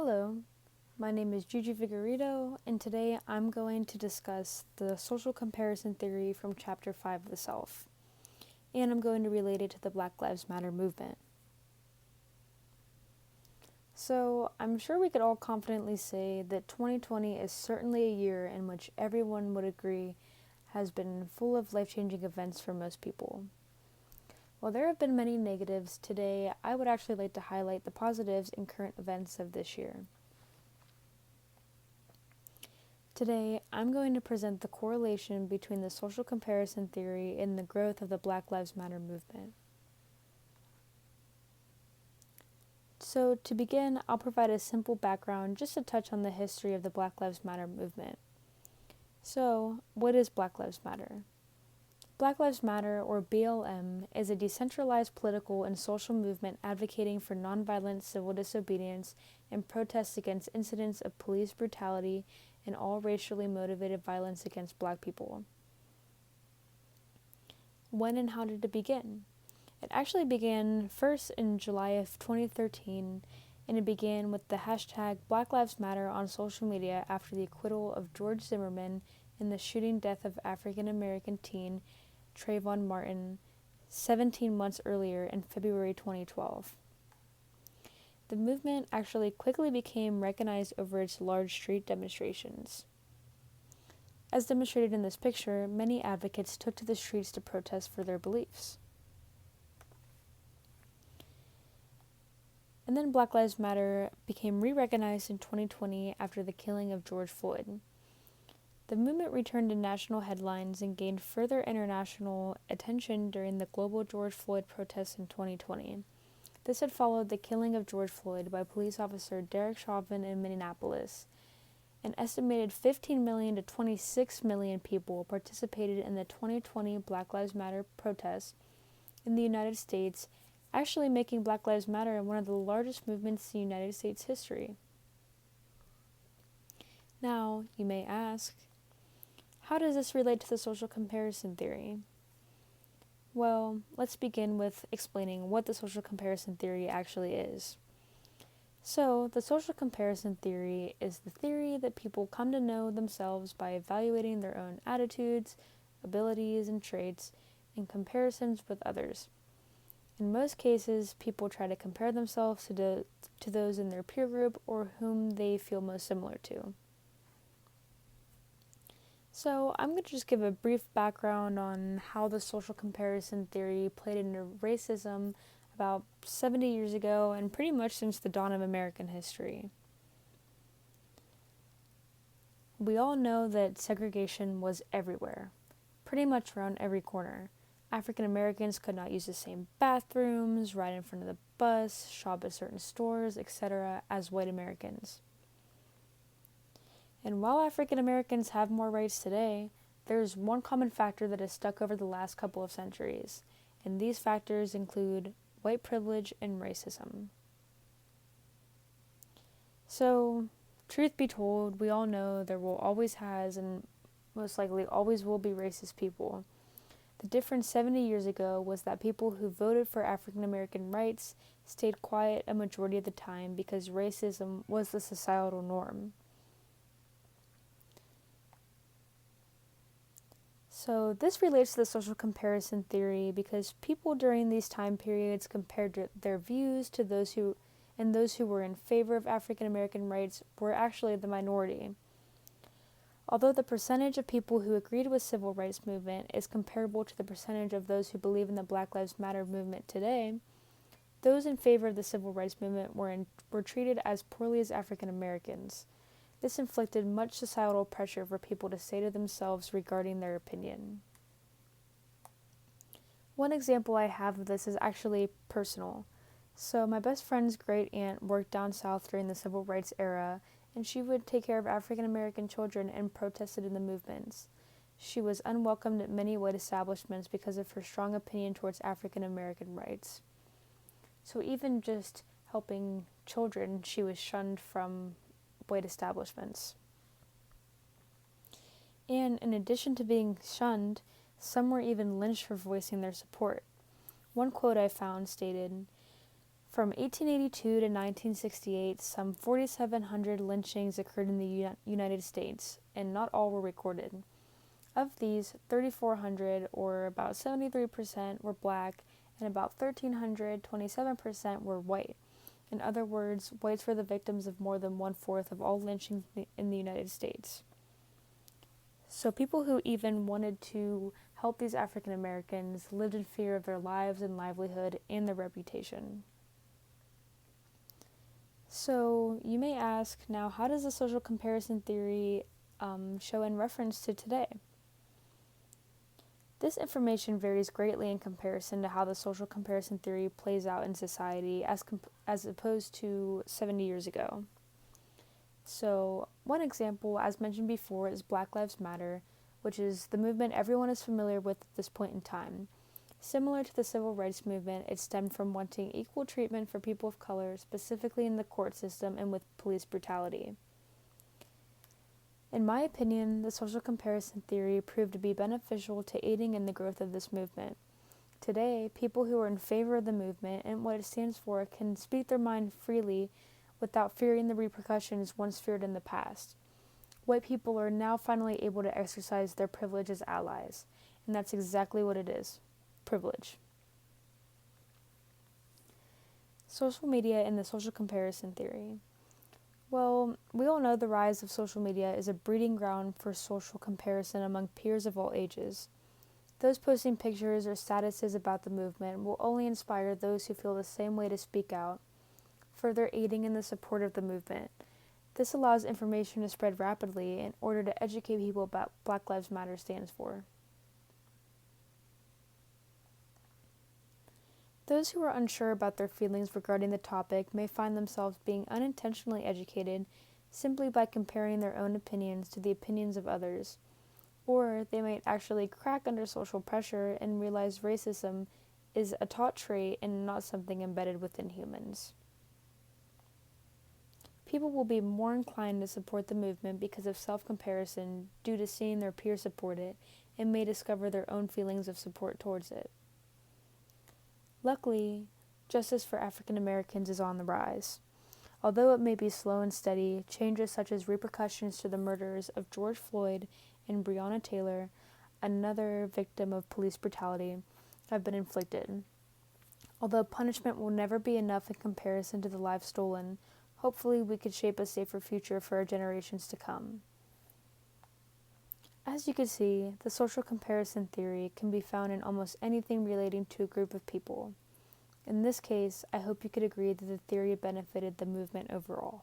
Hello, my name is Gigi Figueredo, and today I'm going to discuss the social comparison theory from Chapter 5 of The Self, and I'm going to relate it to the Black Lives Matter movement. So, I'm sure we could all confidently say that 2020 is certainly a year in which everyone would agree has been full of life-changing events for most people. While there have been many negatives, today I would actually like to highlight the positives in current events of this year. Today, I'm going to present the correlation between the social comparison theory and the growth of the Black Lives Matter movement. So, to begin, I'll provide a simple background just to touch on the history of the Black Lives Matter movement. So, what is Black Lives Matter? Black Lives Matter, or BLM, is a decentralized political and social movement advocating for nonviolent civil disobedience and protests against incidents of police brutality and all racially motivated violence against Black people. When and how did it begin? It actually began first in July of 2013, and it began with the hashtag Black Lives Matter on social media after the acquittal of George Zimmerman in the shooting death of African American teen Trayvon Martin 17 months earlier in February 2012. The movement actually quickly became recognized over its large street demonstrations. As demonstrated in this picture, many advocates took to the streets to protest for their beliefs. And then Black Lives Matter became re-recognized in 2020 after the killing of George Floyd. The movement returned to national headlines and gained further international attention during the global George Floyd protests in 2020. This had followed the killing of George Floyd by police officer Derek Chauvin in Minneapolis. An estimated 15 million to 26 million people participated in the 2020 Black Lives Matter protests in the United States, actually making Black Lives Matter one of the largest movements in United States history. Now, you may ask, how does this relate to the social comparison theory? Well, let's begin with explaining what the social comparison theory actually is. So, the social comparison theory is the theory that people come to know themselves by evaluating their own attitudes, abilities, and traits in comparisons with others. In most cases, people try to compare themselves to those in their peer group or whom they feel most similar to. So, I'm going to just give a brief background on how the social comparison theory played into racism about 70 years ago and pretty much since the dawn of American history. We all know that segregation was everywhere, pretty much around every corner. African Americans could not use the same bathrooms, ride in front of the bus, shop at certain stores, etc., as white Americans. And while African Americans have more rights today, there's one common factor that has stuck over the last couple of centuries, and these factors include white privilege and racism. So, truth be told, we all know there will always has and most likely always will be racist people. The difference 70 years ago was that people who voted for African American rights stayed quiet a majority of the time because racism was the societal norm. So this relates to the social comparison theory because people during these time periods compared their views to those who were in favor of African American rights were actually the minority. Although the percentage of people who agreed with civil rights movement is comparable to the percentage of those who believe in the Black Lives Matter movement today, those in favor of the civil rights movement were treated as poorly as African Americans. This inflicted much societal pressure for people to say to themselves regarding their opinion. One example I have of this is actually personal. So my best friend's great aunt worked down south during the civil rights era, and she would take care of African American children and protested in the movements. She was unwelcomed at many white establishments because of her strong opinion towards African American rights. So even just helping children, she was shunned from white establishments. And in addition to being shunned, some were even lynched for voicing their support. One quote I found stated, From 1882 to 1968, some 4,700 lynchings occurred in the United States, and not all were recorded. Of these, 3,400, or about 73%, were black, and about 1,300, 27%, were white. In other words, whites were the victims of more than one-fourth of all lynchings in the United States. So people who even wanted to help these African Americans lived in fear of their lives and livelihood and their reputation. So you may ask, now how does the social comparison theory show in reference to today? This information varies greatly in comparison to how the social comparison theory plays out in society as opposed to 70 years ago. So, one example, as mentioned before, is Black Lives Matter, which is the movement everyone is familiar with at this point in time. Similar to the civil rights movement, it stemmed from wanting equal treatment for people of color, specifically in the court system and with police brutality. In my opinion, the social comparison theory proved to be beneficial to aiding in the growth of this movement. Today, people who are in favor of the movement and what it stands for can speak their mind freely without fearing the repercussions once feared in the past. White people are now finally able to exercise their privilege as allies, and that's exactly what it is: privilege. Social media and the social comparison theory. Well, we all know the rise of social media is a breeding ground for social comparison among peers of all ages. Those posting pictures or statuses about the movement will only inspire those who feel the same way to speak out, further aiding in the support of the movement. This allows information to spread rapidly in order to educate people about what Black Lives Matter stands for. Those who are unsure about their feelings regarding the topic may find themselves being unintentionally educated simply by comparing their own opinions to the opinions of others. Or they might actually crack under social pressure and realize racism is a taught trait and not something embedded within humans. People will be more inclined to support the movement because of self-comparison due to seeing their peers support it and may discover their own feelings of support towards it. Luckily, justice for African Americans is on the rise. Although it may be slow and steady, changes such as repercussions to the murders of George Floyd and Breonna Taylor, another victim of police brutality, have been inflicted. Although punishment will never be enough in comparison to the lives stolen, hopefully we could shape a safer future for our generations to come. As you can see, the social comparison theory can be found in almost anything relating to a group of people. In this case, I hope you could agree that the theory benefited the movement overall.